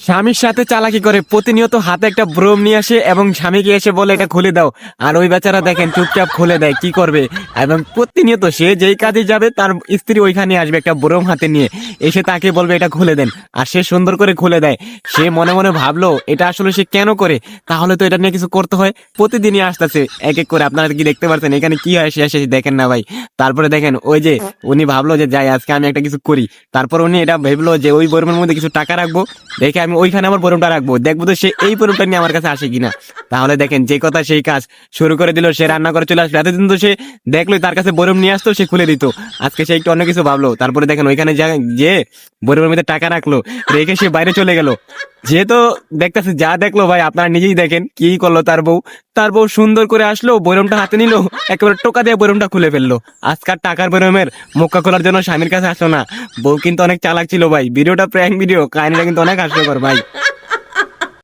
স্বামীর সাথে চালাকি করে প্রতিনিয়ত হাতে একটা ব্রোম নিয়ে আসে এবং স্বামীকে এসে বলে এটা খুলে দাও, আর ওই বেচারা দেখেন চুপচাপ খুলে দেয়। কি করবে? এবং প্রতিনিয়ত সে যেই কাজে যাবে তার স্ত্রী ওইখানে আসবে একটা ব্রোম হাতে নিয়ে, এসে তাকে বলবে এটা খুলে দেন, আর সে সুন্দর করে খুলে দেয়। সে মনে মনে ভাবলো এটা আসলে সে কেন করে, তাহলে তো এটা নিয়ে কিছু করতে হয়। প্রতিদিনই আসতেছে এক এক করে, আপনারা কি দেখতে পাচ্ছেন এখানে কি হয় সে আসে দেখেন না ভাই। তারপরে দেখেন ওই যে উনি ভাবলো যে যাই আজকে আমি একটা কিছু করি, তারপর উনি এটা ভেবলো যে ওই বরমের মধ্যে কিছু টাকা রাখবো, দেখে আমি ওইখানে আমার বরমটা রাখবো, দেখবো তো সে এই বরমটা নিয়ে আমার কাছে আসে কিনা। তাহলে দেখেন যে কথা সেই কাজ শুরু করে দিল, সে রান্না করে চলে আসলো। এতদিন তো সে দেখলোই তার কাছে বরম নিয়ে আসতো, সে খুলে দিত। আজকে সে একটু অন্য কিছু ভাবলো, তারপরে দেখেন ওইখানে যে বরমের মধ্যে টাকা রাখলো, রেখে সে বাইরে চলে গেল। যেহেতু দেখতেছে, যা দেখলো ভাই আপনারা নিজেই দেখেন কি করলো তার বউ সুন্দর করে আসলো, বরমটা হাতে নিল, একেবারে টোকা দিয়ে বরমটা খুলে ফেললো। আজকাল টাকার বরমের মুখা খোলার জন্য স্বামীর কাছে আসলো না। বউ কিন্তু অনেক চালাক ছিল ভাই। ভিডিওটা প্র্যাঙ্ক ভিডিও, কাহিনীটা কিন্তু অনেক হাস্যকর ভাই।